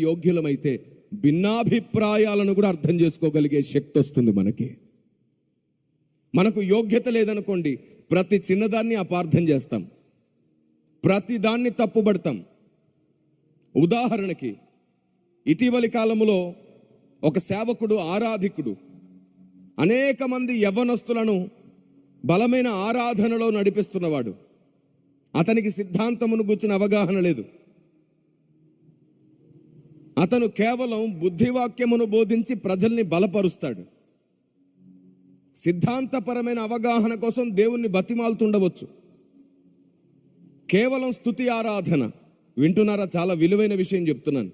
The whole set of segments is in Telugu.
యోగ్యులమైతే భిన్నాభిప్రాయాలను కూడా అర్థం చేసుకోగలిగే శక్తి వస్తుంది మనకు యోగ్యత లేదనుకోండి, ప్రతి చిన్నదాన్ని అపార్థం చేస్తాం, ప్రతి దాన్ని తప్పుపడతాం. ఉదాహరణకి ఇటీవలి కాలంలో ఒక సేవకుడు, ఆరాధికుడు అనేక మంది యవ్వనస్తులను బలమైన ఆరాధనలో నడిపిస్తున్నవాడు. అతనికి సిద్ధాంతమును గుర్చిన అవగాహన లేదు. అతను కేవలం బుద్ధివాక్యమును బోధించి ప్రజల్ని బలపరుస్తాడు. సిద్ధాంతపరమైన అవగాహన కోసం దేవుణ్ణి బతిమాలుతుండవచ్చు. కేవలం స్తుతి ఆరాధన. వింటున్నారా? చాలా విలువైన విషయం చెప్తున్నాను.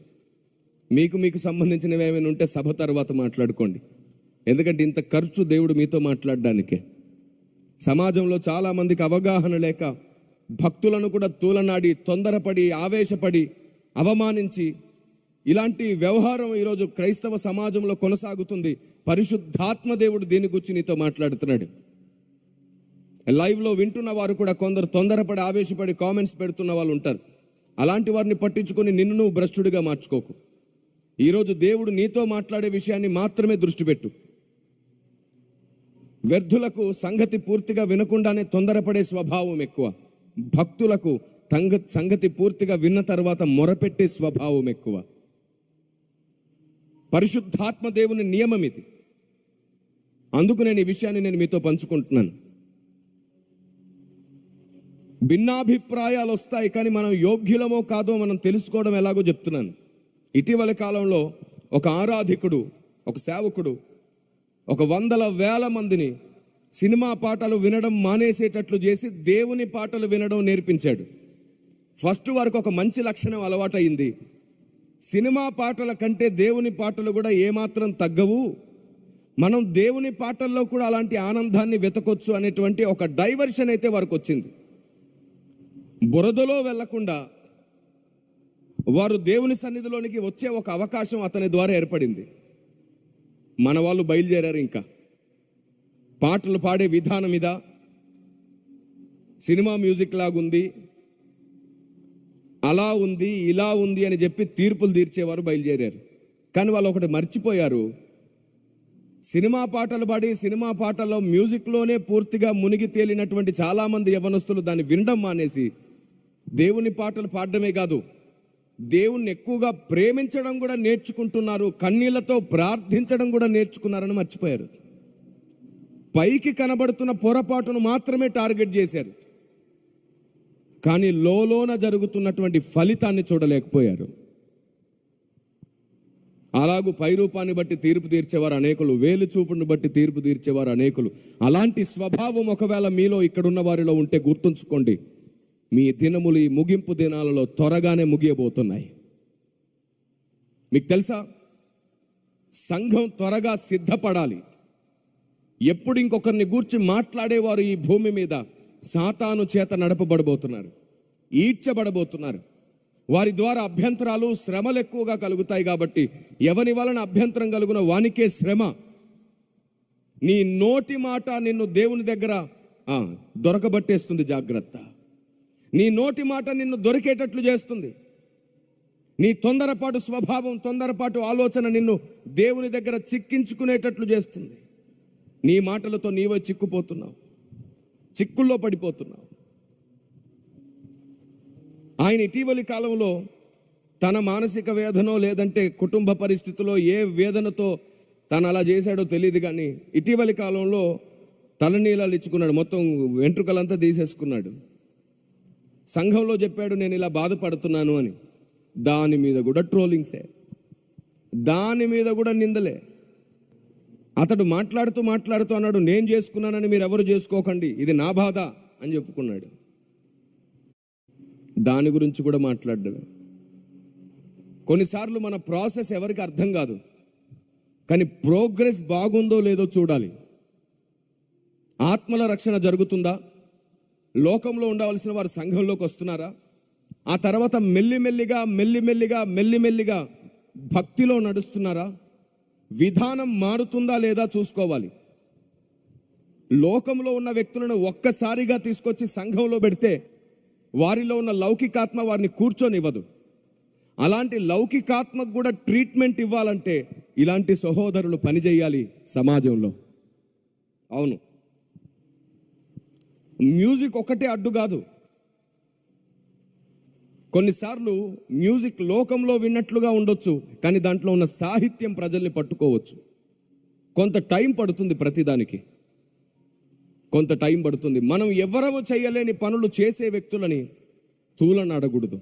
మీకు సంబంధించినవి ఏమైనా ఉంటే సభ తర్వాత మాట్లాడుకోండి. ఎందుకంటే ఇంత ఖర్చు దేవుడు మీతో మాట్లాడడానికే. సమాజంలో చాలామందికి అవగాహన లేక భక్తులను కూడా తూలనాడి, తొందరపడి, ఆవేశపడి, అవమానించి ఇలాంటి వ్యవహారం ఈరోజు క్రైస్తవ సమాజంలో కొనసాగుతుంది. పరిశుద్ధాత్మ దేవుడు దీని గురించి నీతో మాట్లాడుతున్నాడు. లైవ్లో వింటున్న వారు కూడా కొందరు తొందరపడి, ఆవేశపడి కామెంట్స్ పెడుతున్న వాళ్ళు ఉంటారు. అలాంటి వారిని పట్టించుకొని నిన్ను నువ్వు భ్రష్టుడిగా మార్చుకోకు. ఈరోజు దేవుడు నీతో మాట్లాడే విషయాన్ని మాత్రమే దృష్టి పెట్టు. వ్యర్థులకు సంగతి పూర్తిగా వినకుండానే తొందరపడే స్వభావం ఎక్కువ. భక్తులకు సంగతి పూర్తిగా విన్న తర్వాత మొరపెట్టే స్వభావం ఎక్కువ. పరిశుద్ధాత్మ దేవుని నియమం ఇది. అందుకు నేను ఈ విషయాన్ని మీతో పంచుకుంటున్నాను. భిన్నాభిప్రాయాలు వస్తాయి, కానీ మనం యోగ్యులమో కాదో మనం తెలుసుకోవడం ఎలాగో చెప్తున్నాను. ఇటీవల కాలంలో ఒక ఆరాధికుడు, ఒక సేవకుడు 100,000 మందిని సినిమా పాటలు వినడం మానేసేటట్లు చేసి దేవుని పాటలు వినడం నేర్పించాడు. ఫస్ట్ వారికి ఒక మంచి లక్షణం అలవాటైంది. సినిమా పాటల కంటే దేవుని పాటలు కూడా ఏమాత్రం తగ్గవు, మనం దేవుని పాటల్లో కూడా అలాంటి ఆనందాన్ని వెతకొచ్చు అనేటువంటి ఒక డైవర్షన్ అయితే వారికి వచ్చింది. బురదలో వెళ్లకుండా వారు దేవుని సన్నిధిలోనికి వచ్చే ఒక అవకాశం అతని ద్వారా ఏర్పడింది. మన వాళ్ళు బయలుదేరారు. ఇంకా పాటలు పాడే విధానం మీద సినిమా మ్యూజిక్ లాగుంది, అలా ఉంది, ఇలా ఉంది అని చెప్పి తీర్పులు తీర్చేవారు బయలుదేరారు. కానీ వాళ్ళు ఒకటి మర్చిపోయారు. సినిమా పాటలు పాడి సినిమా పాటల్లో మ్యూజిక్లోనే పూర్తిగా మునిగి తేలినటువంటి చాలామంది యవ్వనస్తులు దాన్ని వినడం మానేసి దేవుని పాటలు పాడడమే కాదు, దేవుణ్ణి ఎక్కువగా ప్రేమించడం కూడా నేర్చుకుంటున్నారు, కన్నీళ్లతో ప్రార్థించడం కూడా నేర్చుకున్నారని మర్చిపోయారు. పైకి కనబడుతున్న పొరపాటును మాత్రమే టార్గెట్ చేశారు, కానీ లోలోన జరుగుతున్నటువంటి ఫలితాన్ని చూడలేకపోయారు. అలాగూ పైరూపాన్ని బట్టి తీర్పు తీర్చేవారు అనేకులు, వేలు చూపుని బట్టి తీర్పు తీర్చేవారు అనేకులు. అలాంటి స్వభావం ఒకవేళ మీలో ఇక్కడున్న వారిలో ఉంటే గుర్తుంచుకోండి, మీ దినములు ఈ ముగింపు దినాలలో త్వరగానే ముగియబోతున్నాయి. మీకు తెలుసా, సంఘం త్వరగా సిద్ధపడాలి. ఎప్పుడు ఇంకొకరిని గూర్చి మాట్లాడేవారు ఈ భూమి మీద సాతాను చేత నడపబడబోతున్నారు, ఈడ్చబడబోతున్నారు. వారి ద్వారా అభ్యంతరాలు, శ్రమలు ఎక్కువగా కలుగుతాయి. కాబట్టి ఎవరి వలన అభ్యంతరం కలుగున వానికే శ్రమ. నీ నోటి మాట నిన్ను దేవుని దగ్గర దొరకబట్టేస్తుంది. జాగ్రత్త. నీ నోటి మాట నిన్ను దొరికేటట్లు చేస్తుంది. నీ తొందరపాటు స్వభావం, తొందరపాటు ఆలోచన నిన్ను దేవుని దగ్గర చిక్కించుకునేటట్లు చేస్తుంది. నీ మాటలతో నీవే చిక్కుపోతున్నావు, చిక్కుల్లో పడిపోతున్నావు. ఆయన ఇటీవలి కాలంలో తన మానసిక వేదనో లేదంటే కుటుంబ పరిస్థితిలో ఏ వేదనతో తను అలా చేశాడో తెలియదు, కానీ ఇటీవలి కాలంలో తలనీలాలు ఇచ్చుకున్నాడు, మొత్తం వెంట్రుకలంతా తీసేసుకున్నాడు. సంఘంలో చెప్పాడు, నేను ఇలా బాధపడుతున్నాను అని. దాని మీద కూడా ట్రోలింగ్సే, దాని మీద కూడా నిందలే. అతడు మాట్లాడుతూ అన్నాడు, నేను చేసుకున్నానని మీరు ఎవరు చేసుకోకండి, ఇది నా బాధ అని చెప్పుకున్నాడు. దాని గురించి కూడా మాట్లాడడం. కొన్నిసార్లు మన ప్రాసెస్ ఎవరికి అర్థం కాదు, కానీ ప్రోగ్రెస్ బాగుందో లేదో చూడాలి. ఆత్మల రక్షణ జరుగుతుందా? లోకంలో ఉండవలసిన వారు సంఘంలోకి వస్తున్నారా? ఆ తర్వాత మెల్లిమెల్లిగా భక్తిలో నడుస్తున్నారా? విధానం మారుతుందా లేదా చూసుకోవాలి. లోకంలో ఉన్న వ్యక్తులను ఒక్కసారిగా తీసుకొచ్చి సంఘంలో పెడితే వారిలో ఉన్న లౌకికాత్మ వారిని కూర్చొనివ్వదు. అలాంటి లౌకికాత్మకు కూడా ట్రీట్మెంట్ ఇవ్వాలంటే ఇలాంటి సహోదరులు పనిచేయాలి సమాజంలో. అవును, మ్యూజిక్ ఒకటే అడ్డు కాదు. కొన్నిసార్లు మ్యూజిక్ లోకంలో విన్నట్లుగా ఉండొచ్చు, కానీ దాంట్లో ఉన్న సాహిత్యం ప్రజల్ని పట్టుకోవచ్చు. కొంత టైం పడుతుంది, ప్రతిదానికి కొంత టైం పడుతుంది. మనం ఎవరో చేయలేని పనులు చేసే వ్యక్తులని తూలనాడకూడదు.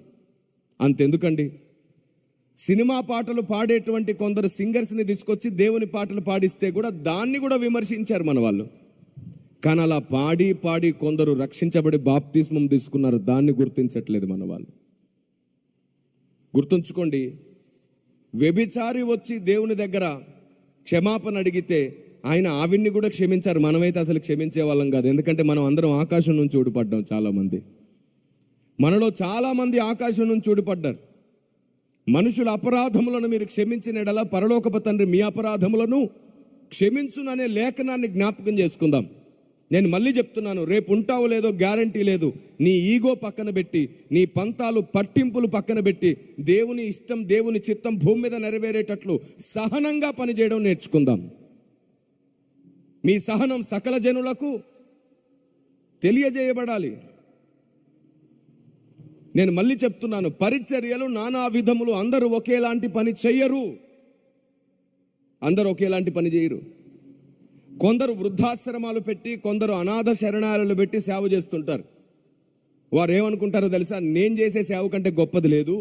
అంతెందుకండి, సినిమా పాటలు పాడేటువంటి కొందరు సింగర్స్ని తీసుకొచ్చి దేవుని పాటలు పాడిస్తే కూడా దాన్ని కూడా విమర్శించారు మన వాళ్ళు. కానీ అలా పాడి పాడి కొందరు రక్షించబడి బాప్తిస్మం తీసుకున్నారు, దాన్ని గుర్తించట్లేదు మన వాళ్ళు. గుర్తుంచుకోండి, వ్యభిచారి వచ్చి దేవుని దగ్గర క్షమాపణ అడిగితే ఆయన ఆవిడ్ని కూడా క్షమించారు. మనమైతే అసలు క్షమించే వాళ్ళం కాదు, ఎందుకంటే మనం అందరం ఆకాశం నుంచి ఊడిపడ్డాం. చాలామంది మనలో చాలామంది ఆకాశం నుంచి ఊడిపడ్డారు. మనుషుల అపరాధములను మీరు క్షమించిన ఎడల పరలోకపు తండ్రి మీ అపరాధములను క్షమించుననే లేఖనాన్ని జ్ఞాపకం చేసుకుందాం. నేను మళ్ళీ చెప్తున్నాను, రేపు ఉంటావో లేదో గ్యారంటీ లేదు. నీ ఈగో పక్కన పెట్టి, నీ పంతాలు పట్టింపులు పక్కన పెట్టి, దేవుని ఇష్టం దేవుని చిత్తం భూమి మీద నెరవేరేటట్లు సహనంగా పనిచేయడం నేర్చుకుందాం. మీ సహనం సకల జనులకు తెలియజేయబడాలి. నేను మళ్ళీ చెప్తున్నాను, పరిచర్యలు నానా విధములు. అందరూ ఒకేలాంటి పని చెయ్యరు, అందరూ ఒకేలాంటి పని చేయరు. కొందరు వృద్ధాశ్రమాలు పెట్టి, కొందరు అనాథ శరణాలయాలు పెట్టి సేవ చేస్తుంటారు. వారు ఏమనుకుంటారో తెలుసా, నేను చేసే సేవ కంటే గొప్పది లేదు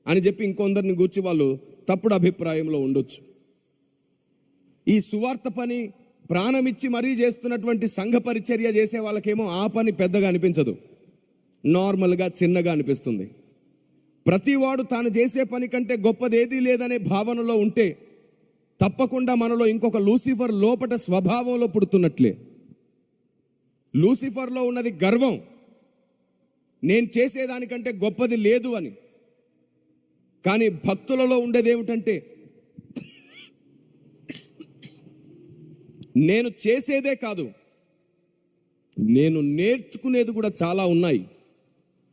అని చెప్పి ఇంకొందరిని గూర్చి వాళ్ళు తప్పుడు అభిప్రాయంలో ఉండొచ్చు. ఈ సువార్త పని ప్రాణమిచ్చి మరీ చేస్తున్నటువంటి సంఘ పరిచర్య చేసే వాళ్ళకేమో ఆ పని పెద్దగా అనిపించదు, నార్మల్గా చిన్నగా అనిపిస్తుంది. ప్రతివాడు తాను చేసే పని కంటే గొప్పది ఏదీ లేదనే భావనలో ఉంటే తప్పకుండా మనలో ఇంకొక లూసిఫర్ లోపట స్వభావంలో పుడుతున్నట్లే. లూసిఫర్లో ఉన్నది గర్వం, నేను చేసేదానికంటే గొప్పది లేదు అని. కానీ భక్తులలో ఉండేది ఏమిటంటే, నేను చేసేదే కాదు, నేను నేర్చుకునేది కూడా చాలా ఉన్నాయి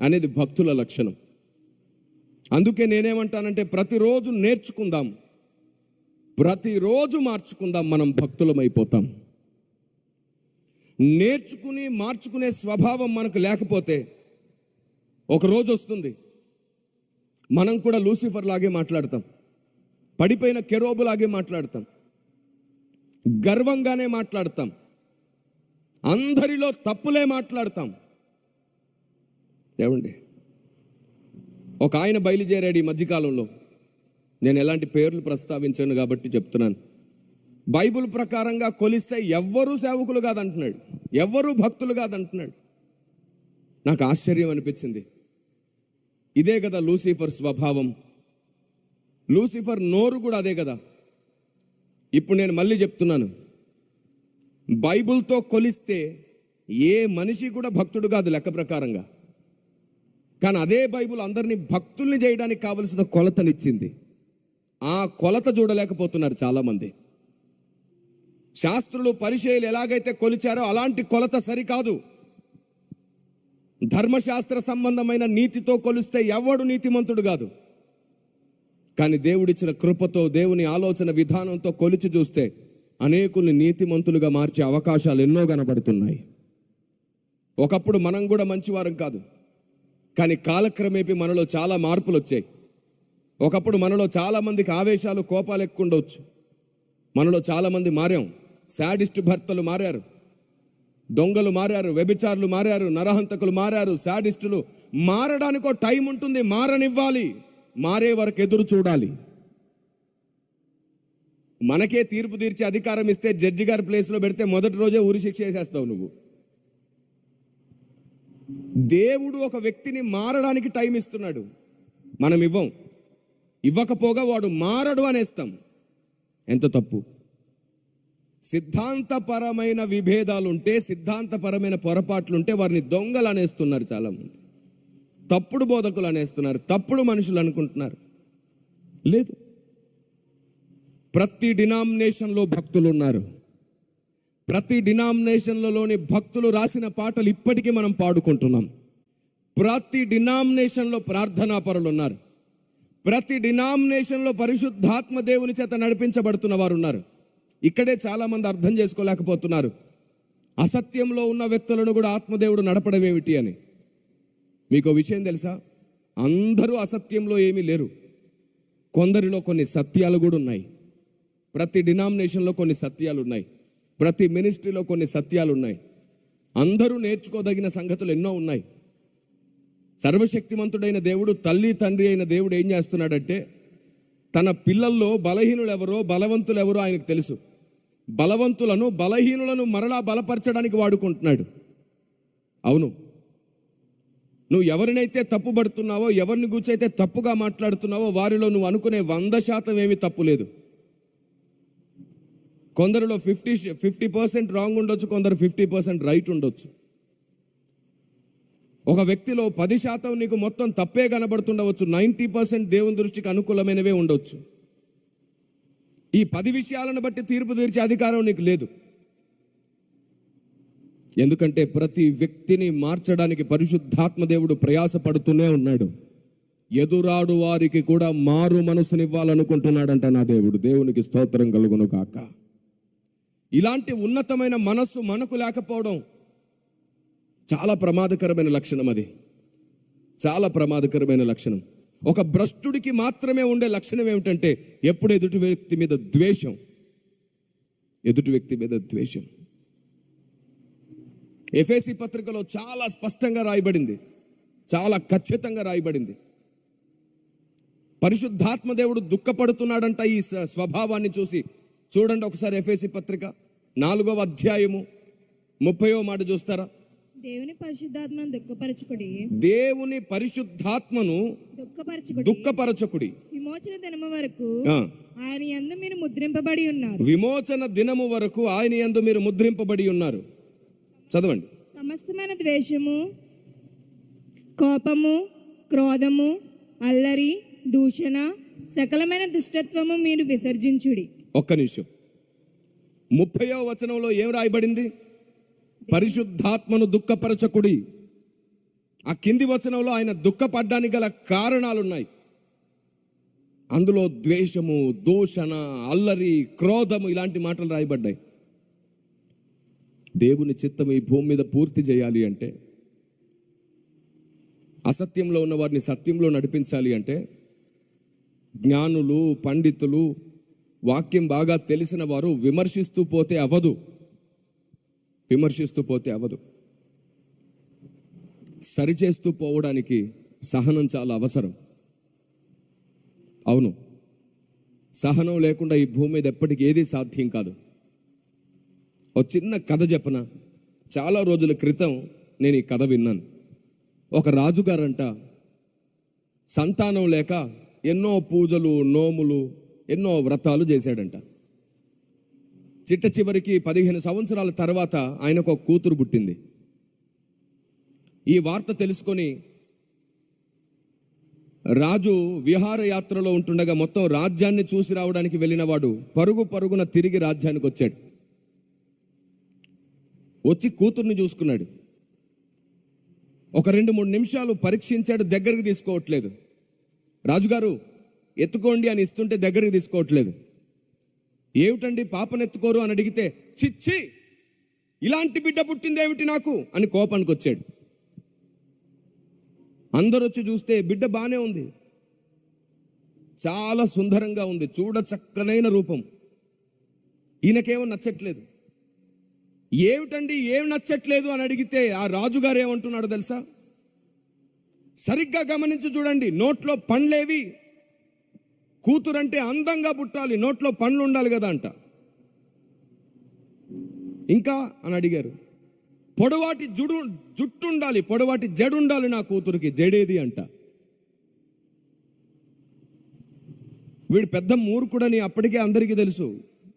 అనేది భక్తుల లక్షణం. అందుకే నేనేమంటానంటే, ప్రతిరోజు నేర్చుకుందాం, ప్రతిరోజు మార్చుకుందాం, మనం భక్తులమైపోతాం. నేర్చుకుని మార్చుకునే స్వభావం మనకు లేకపోతే ఒకరోజు వస్తుంది మనం కూడా లూసిఫర్ లాగే మాట్లాడతాం, పడిపోయిన కెరూబులాగే మాట్లాడతాం, గర్వంగానే మాట్లాడతాం, అందరిలో తప్పులే మాట్లాడతాం. ఏమండి, ఒక ఆయన బయలుదేరాడు ఈ మధ్యకాలంలో. నేను ఎలాంటి పేర్లు ప్రస్తావించాను కాబట్టి చెప్తున్నాను. బైబిల్ ప్రకారంగా కొలిస్తే ఎవ్వరూ సేవకులు కాదంటున్నాడు, ఎవ్వరూ భక్తులు కాదంటున్నాడు. నాకు ఆశ్చర్యం అనిపించింది. ఇదే కదా లూసిఫర్ స్వభావం, లూసిఫర్ నోరు కూడా అదే కదా. ఇప్పుడు నేను మళ్ళీ చెప్తున్నాను, బైబిల్తో కొలిస్తే ఏ మనిషి కూడా భక్తుడు కాదు లెక్క ప్రకారంగా. కానీ అదే బైబిల్ అందరినీ భక్తుల్ని చేయడానికి కావలసిన కొలతనిచ్చింది. ఆ కొలత చూడలేకపోతున్నారు చాలామంది. శాస్త్రులు పరిచయులు ఎలాగైతే కొలిచారో అలాంటి కొలత సరికాదు. ధర్మశాస్త్ర సంబంధమైన నీతితో కొలిస్తే ఎవడు నీతిమంతుడు కాదు. కానీ దేవుడిచ్చిన కృపతో, దేవుని ఆలోచన విధానంతో కొలిచి చూస్తే అనేకుల్ని నీతిమంతులుగా మార్చే అవకాశాలు ఎన్నో కనబడుతున్నాయి. ఒకప్పుడు మనం కూడా మంచివారం కాదు, కానీ కాలక్రమేపీ మనలో చాలా మార్పులు వచ్చాయి. ఒకప్పుడు మనలో చాలామందికి ఆవేశాలు, కోపాలు ఎక్కువ ఉండవచ్చు. మనలో చాలామంది మారాం. శాడిస్ట్ భర్తలు మారారు, దొంగలు మారారు, వ్యభిచారులు మారారు, నరహంతకులు మారారు, శాడిస్టులు. మారడానికో టైం ఉంటుంది, మారనివ్వాలి. మారే వరకు ఎదురు చూడాలి. మనకే తీర్పు తీర్చే అధికారం ఇస్తే జడ్జి గారి ప్లేస్లో పెడితే మొదటి రోజే ఉరి శిక్ష చేసేస్తావు నువ్వు. దేవుడు ఒక వ్యక్తిని మారడానికి టైం ఇస్తున్నాడు, మనం ఇవ్వకపోగా వాడు మారడు అనేస్తాం. ఎంత తప్పు. సిద్ధాంతపరమైన విభేదాలుంటే, సిద్ధాంతపరమైన పొరపాట్లుంటే వారిని దొంగలు అనేస్తున్నారు చాలామంది, తప్పుడు బోధకులు అనేస్తున్నారు, తప్పుడు మనుషులు అనుకుంటున్నారు. లేదు, ప్రతి డినామినేషన్లో భక్తులు ఉన్నారు. ప్రతి డినామినేషన్లలోని భక్తులు రాసిన పాటలు ఇప్పటికీ మనం పాడుకుంటున్నాం. ప్రతి డినామినేషన్లో ప్రార్థనా పరులు ఉన్నారు. ప్రతి డినామినేషన్లో పరిశుద్ధాత్మ దేవుని చేత నడిపించబడుతున్న వారు ఉన్నారు. ఇక్కడే చాలామంది అర్థం చేసుకోలేకపోతున్నారు, అసత్యంలో ఉన్న వ్యక్తులను కూడా ఆత్మదేవుడు నడపడం ఏమిటి అని. మీకు విషయం తెలుసా? అందరూ అసత్యంలో ఏమీ లేరు. కొందరిలో కొన్ని సత్యాలు కూడా ఉన్నాయి. ప్రతి డినామినేషన్లో కొన్ని సత్యాలు ఉన్నాయి. ప్రతి మినిస్ట్రీలో కొన్ని సత్యాలు ఉన్నాయి. అందరూ నేర్చుకోదగిన సంగతులు ఎన్నో ఉన్నాయి. సర్వశక్తిమంతుడైన దేవుడు, తల్లి తండ్రి అయిన దేవుడు ఏం చేస్తున్నాడంటే, తన పిల్లల్లో బలహీనులు ఎవరో బలవంతులు ఎవరో ఆయనకు తెలుసు. బలవంతులను బలహీనులను మరలా బలపరచడానికి వాడుకుంటున్నాడు. అవును, నువ్వు ఎవరినైతే తప్పుపడుతున్నావో, ఎవరిని గుర్చైతే తప్పుగా మాట్లాడుతున్నావో వారిలో నువ్వు అనుకునే 100% ఏమీ తప్పు లేదు. కొందరిలో 50% రాంగ్ ఉండొచ్చు, కొందరు 50% రైట్ ఉండొచ్చు. ఒక వ్యక్తిలో 10% నీకు మొత్తం తప్పే కనబడుతుండవచ్చు, 90% దేవుని దృష్టికి అనుకూలమైనవే ఉండొచ్చు. ఈ 10 విషయాలను బట్టి తీర్పు తీర్చే అధికారం నీకు లేదు. ఎందుకంటే ప్రతి వ్యక్తిని మార్చడానికి పరిశుద్ధాత్మ దేవుడు ప్రయాసపడుతూనే ఉన్నాడు. ఎదురాడు వారికి కూడా మారు మనసునివ్వాలనుకుంటున్నాడంట నా దేవుడు. దేవునికి స్తోత్రం కలుగును గాక. ఇలాంటి ఉన్నతమైన మనస్సు మనకు లేకపోవడం చాలా ప్రమాదకరమైన లక్షణం. అది చాలా ప్రమాదకరమైన లక్షణం. ఒక భ్రష్టుడికి మాత్రమే ఉండే లక్షణం ఏమిటంటే, ఎప్పుడు ఎదుటి వ్యక్తి మీద ద్వేషం. ఎదుటి వ్యక్తి మీద ద్వేషం. ఎఫెసీ పత్రికలో చాలా స్పష్టంగా రాయబడింది, చాలా ఖచ్చితంగా రాయబడింది. పరిశుద్ధాత్మ దేవుడు దుఃఖపడుతున్నాడంట ఈ స్వభావాన్ని చూసి. చూడండి ఒకసారి ఎఫెసీ పత్రిక 4వ అధ్యాయము 30వ మాట చూస్తారా? దేవుని పరిశుద్ధాత్మను దుఃఖపరచుకుడి, దేవుని పరిశుద్ధాత్మను దుఃఖపరచుకుడి. విమోచన దినము వరకు ఆయన యందు మీరు ముద్రింపబడి ఉన్నారు. విమోచన దినము వరకు ఆయన యందు మీరు ముద్రింపబడి ఉన్నారు. చదవండి. సమస్తమైన ద్వేషము, కోపము, క్రోధము, అల్లరి, దూషణ, సకలమైన దుష్టత్వము మీరు విసర్జించుడి. ఒక్క నిమిషం. 30వ వచనంలో ఏం రాయబడింది? పరిశుద్ధాత్మను దుఃఖపరచకుడి. ఆ కింది వచనంలో ఆయన దుఃఖపడ్డానికి గల కారణాలున్నాయి. అందులో ద్వేషము, దూషణ, అల్లరి, క్రోధము ఇలాంటి మాటలు రాయబడ్డాయి. దేవుని చిత్తం ఈ భూమి మీద పూర్తి చేయాలి అంటే, అసత్యంలో ఉన్న వారిని సత్యంలో నడిపించాలి అంటే, జ్ఞానులు, పండితులు, వాక్యం బాగా తెలిసిన వారు విమర్శిస్తూ పోతే అవ్వదు. విమర్శిస్తూ పోతే అవ్వదు. సరిచేస్తూ పోవడానికి సహనం చాలా అవసరం. అవును, సహనం లేకుండా ఈ భూమి మీద ఎప్పటికీ ఏది సాధ్యం కాదు. ఒక చిన్న కథ చెప్పన. చాలా రోజుల క్రితం నేను ఈ కథ విన్నాను. ఒక రాజుగారంట సంతానం లేక ఎన్నో పూజలు, నోములు, ఎన్నో వ్రతాలు చేశాడంట. చిట్ట చివరికి 15 సంవత్సరాల తర్వాత ఆయనకు ఒక కూతురు పుట్టింది. ఈ వార్త తెలుసుకొని రాజు విహారయాత్రలో ఉంటుండగా మొత్తం రాజ్యాన్ని చూసి రావడానికి వెళ్ళిన వాడు పరుగు పరుగున తిరిగి రాజ్యానికి వచ్చాడు. వచ్చి కూతుర్ని చూసుకున్నాడు. ఒక 2-3 నిమిషాలు పరీక్షించాడు, దగ్గరికి తీసుకోవట్లేదు. రాజుగారు ఎత్తుకోండి అని ఇస్తుంటే దగ్గరికి తీసుకోవట్లేదు. ఏమిటండి పాపనెత్తుకోరు అని అడిగితే, చిచ్చి ఇలాంటి బిడ్డ పుట్టిందేమిటి నాకు అని కోపానికి వచ్చాడు. అందరూ వచ్చి చూస్తే బిడ్డ బాగానే ఉంది, చాలా సుందరంగా ఉంది, చూడ చక్కనైన రూపం. ఈయనకేమో నచ్చట్లేదు. ఏమిటండి ఏం నచ్చట్లేదు అని అడిగితే ఆ రాజుగారు ఏమంటున్నాడు తెలుసా? సరిగ్గా గమనించి చూడండి, నోట్లో పండ్లేవి, కూతురంటే అందంగా పుట్టాలి, నోట్లో పండ్లు ఉండాలి కదా అంట. ఇంకా అని అడిగారు. పొడవాటి జుట్టు ఉండాలి, పొడవాటి జడు ఉండాలి నా కూతురికి, జడేది అంట. వీడు పెద్ద మూర్ఖుడని అప్పటికే అందరికీ తెలుసు.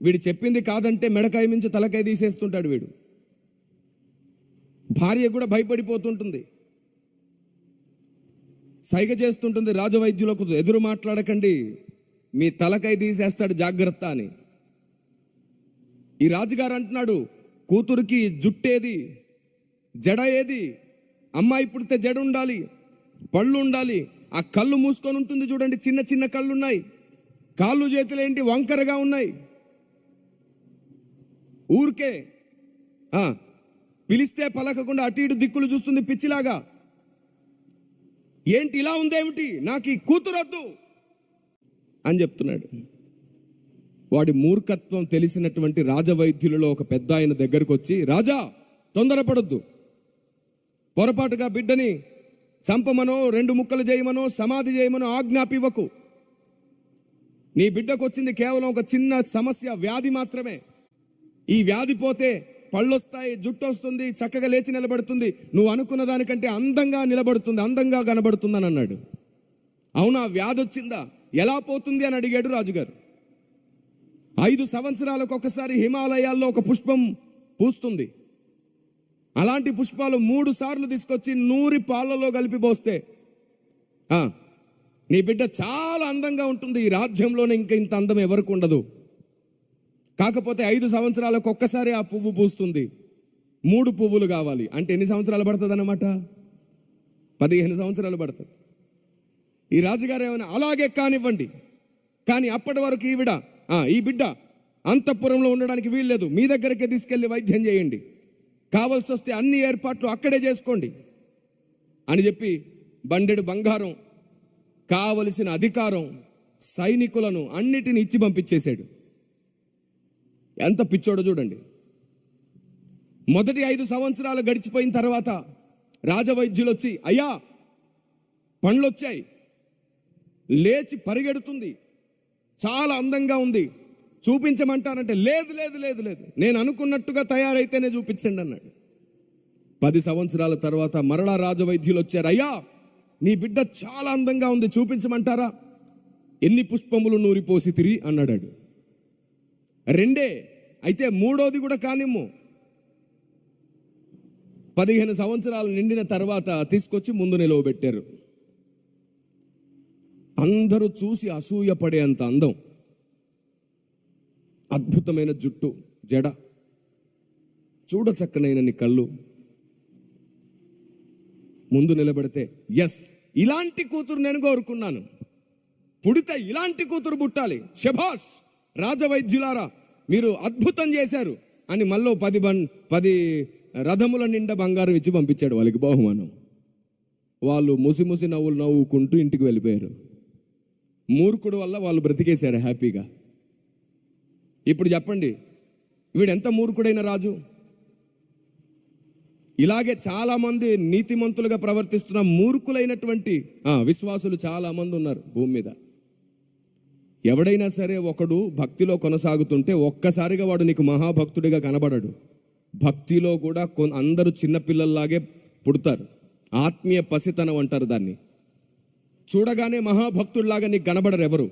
వీడు చెప్పింది కాదంటే మెడకాయ మించి తలకాయ తీసేస్తుంటాడు వీడు. భార్య కూడా భయపడిపోతుంటుంది, సైగ చేస్తుంటుంది రాజవైద్యులకు, ఎదురు మాట్లాడకండి, మీ తలకాయ తీసేస్తాడు జాగ్రత్త అని. ఈ రాజుగారు అంటున్నాడు, కూతురికి జుట్టేది, జడ ఏది, అమ్మాయి పుడితే జడ ఉండాలి, పళ్ళు ఉండాలి, ఆ కళ్ళు మూసుకొని ఉంటుంది చూడండి, చిన్న చిన్న కళ్ళు ఉన్నాయి, కాళ్ళు చేతులు ఏంటి వంకరగా ఉన్నాయి. ఊరికే పిలిస్తే పలకకుండా అటు ఇటు దిక్కులు చూస్తుంది పిచ్చిలాగా. ఏంటి ఇలా ఉందేమిటి, నాకు ఈ కూతురొద్దు అని చెప్తున్నాడు. వాడి మూర్ఖత్వం తెలిసినటువంటి రాజవైద్యులలో ఒక పెద్ద ఆయన దగ్గరకు వచ్చి, రాజా తొందరపడొద్దు, పొరపాటుగా బిడ్డని చంపమనో 2 ముక్కలు చేయమనో సమాధి చేయమనో ఆజ్ఞాపివ్వకు. నీ బిడ్డకు వచ్చింది కేవలం ఒక చిన్న సమస్య, వ్యాధి మాత్రమే. ఈ వ్యాధి పోతే పళ్ళొస్తాయి, జుట్టు వస్తుంది, చక్కగా లేచి నిలబడుతుంది, నువ్వు అనుకున్న దానికంటే అందంగా నిలబడుతుంది, అందంగా కనబడుతుంది అని అన్నాడు. అవునా, వ్యాధి వచ్చిందా, ఎలా పోతుంది అని అడిగాడు రాజుగారు. 5 సంవత్సరాలకు ఒకసారి హిమాలయాల్లో ఒక పుష్పం పూస్తుంది. అలాంటి పుష్పాలు 3 సార్లు తీసుకొచ్చి 100 పాలలో కలిపి పోస్తే నీ బిడ్డ చాలా అందంగా ఉంటుంది. ఈ రాజ్యంలోనే ఇంకా ఇంత అందం ఎవరికి ఉండదు. కాకపోతే 5 సంవత్సరాలకు ఒక్కసారి ఆ పువ్వు పూస్తుంది. 3 పువ్వులు కావాలి అంటే ఎన్ని సంవత్సరాలు పడుతుంది అన్నమాట? 15 సంవత్సరాలు పడుతుంది. ఈ రాజుగారు ఏమైనా అలాగే కానివ్వండి, కానీ అప్పటి వరకు ఈ బిడ్డ అంతఃపురంలో ఉండడానికి వీల్లేదు, మీ దగ్గరకే తీసుకెళ్లి వైద్యం చేయండి, కావలసి వస్తే అన్ని ఏర్పాట్లు అక్కడే చేసుకోండి అని చెప్పి బండెడు బంగారం, కావలసిన అధికారం, సైనికులను అన్నిటిని ఇచ్చి పంపించేశాడు. ఎంత పిచ్చోడో చూడండి. మొదటి 5 సంవత్సరాలు గడిచిపోయిన తర్వాత రాజవైద్యులు వచ్చి, అయ్యా పండ్లు వచ్చాయి, లేచి పరిగెడుతుంది, చాలా అందంగా ఉంది, చూపించమంటానంటే లేదు లేదు లేదు లేదు, నేను అనుకున్నట్టుగా తయారైతేనే చూపించండి అన్నాడు. 10 సంవత్సరాల తర్వాత మరలా రాజవైద్యులు వచ్చారు, అయ్యా నీ బిడ్డ చాలా అందంగా ఉంది, చూపించమంటారా? ఎన్ని పుష్పములు నూరిపోసి తిరిగి అన్నాడు. 2 అయితే 3వది కూడా కానిమ్ము. 15 సంవత్సరాలు నిండిన తర్వాత తీసుకొచ్చి ముందు నిలవబెట్టారు. అందరూ చూసి అసూయపడేంత అందం, అద్భుతమైన జుట్టు, జడ, చూడ చక్కనైన కళ్ళు. ముందు నిలబడితే, ఎస్ ఇలాంటి కూతురు నేను కోరుకున్నాను, పుడితే ఇలాంటి కూతురు పుట్టాలి, శభాస్ రాజవైద్యులారా మీరు అద్భుతం చేశారు అని మళ్ళీ 10 రథముల నిండా బంగారం ఇచ్చి పంపించాడు వాళ్ళకి బహుమానం. వాళ్ళు ముసి నవ్వులు నవ్వుకుంటూ ఇంటికి వెళ్ళిపోయారు. మూర్ఖుడు వల్ల వాళ్ళు బ్రతికేశారు హ్యాపీగా. ఇప్పుడు చెప్పండి, వీడు ఎంత మూర్ఖుడైన రాజు. ఇలాగే చాలామంది నీతిమంతులుగా ప్రవర్తిస్తున్న మూర్ఖులైనటువంటి విశ్వాసులు చాలామంది ఉన్నారు భూమి మీద. ఎవడైనా సరే ఒకడు భక్తిలో కొనసాగుతుంటే ఒక్కసారిగా వాడు నీకు మహాభక్తుడిగా కనబడడు. భక్తిలో కూడా అందరూ చిన్నపిల్లల్లాగే పుడతారు. ఆత్మీయ పసితనం అంటారు దాన్ని. చూడగానే మహాభక్తుడిలాగా నీకు కనబడరు ఎవరు.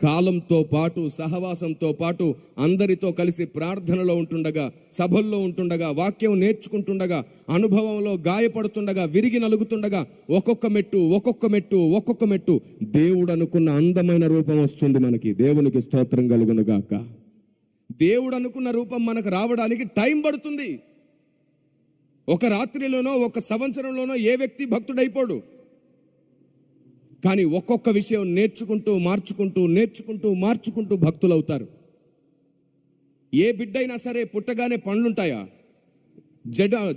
కాలంతో పాటు, సహవాసంతో పాటు, అందరితో కలిసి ప్రార్థనలో ఉంటుండగా, సభల్లో ఉంటుండగా, వాక్యం నేర్చుకుంటుండగా, అనుభవంలో గాయపడుతుండగా, విరిగి నలుగుతుండగా ఒక్కొక్క మెట్టు దేవుడు అనుకున్న అందమైన రూపం వస్తుంది మనకి. దేవునికి స్తోత్రం కలుగును గాక. దేవుడు అనుకున్న రూపం మనకు రావడానికి టైం పడుతుంది. ఒక రాత్రిలోనో 1 సంవత్సరంలోనో ఏ వ్యక్తి భక్తుడైపోడు. కానీ ఒక్కొక్క విషయం నేర్చుకుంటూ మార్చుకుంటూ భక్తులవుతారు. ఏ బిడ్డైనా సరే పుట్టగానే పండ్లుంటాయా?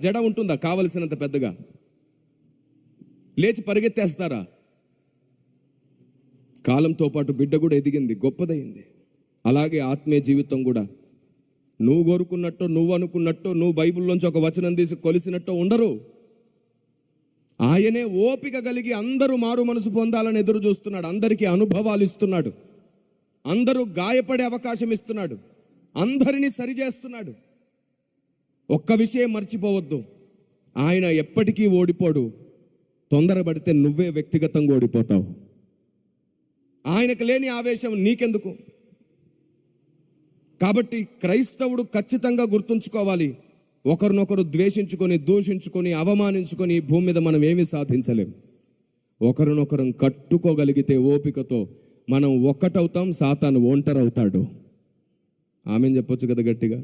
జడ ఉంటుందా కావలసినంత పెద్దగా? లేచి పరిగెత్తేస్తారా? కాలంతో పాటు బిడ్డ కూడా ఎదిగింది, గొప్పదైంది. అలాగే ఆత్మీయ జీవితం కూడా నువ్వు కోరుకున్నట్టు, నువ్వు అనుకున్నట్టు, నువ్వు బైబిల్లోంచి ఒక వచనం తీసి కొలిసినట్టు ఉండరు. ఆయనే ఓపిక కలిగి అందరూ మారు మనసు పొందాలని ఎదురు చూస్తున్నాడు. అందరికీ అనుభవాలు ఇస్తున్నాడు. అందరూ గాయపడే అవకాశం ఇస్తున్నాడు. అందరినీ సరిచేస్తున్నాడు. ఒక్క విషయం మర్చిపోవద్దు, ఆయన ఎప్పటికీ ఓడిపోడు. తొందరపడితే నువ్వే వ్యక్తిగతంగా ఓడిపోతావు. ఆయనకు లేని ఆవేశం నీకెందుకు? కాబట్టి క్రైస్తవుడు ఖచ్చితంగా గుర్తుంచుకోవాలి, ఒకరినొకరు ద్వేషించుకొని, దూషించుకొని, అవమానించుకొని ఈ భూమి మీద మనం ఏమీ సాధించలేం. ఒకరినొకరం కట్టుకోగలిగితే ఓపికతో మనం ఒక్కటవుతాం, సాతాను ఒంటరవుతాడు. ఆమెను చెప్పొచ్చు కదా గట్టిగా.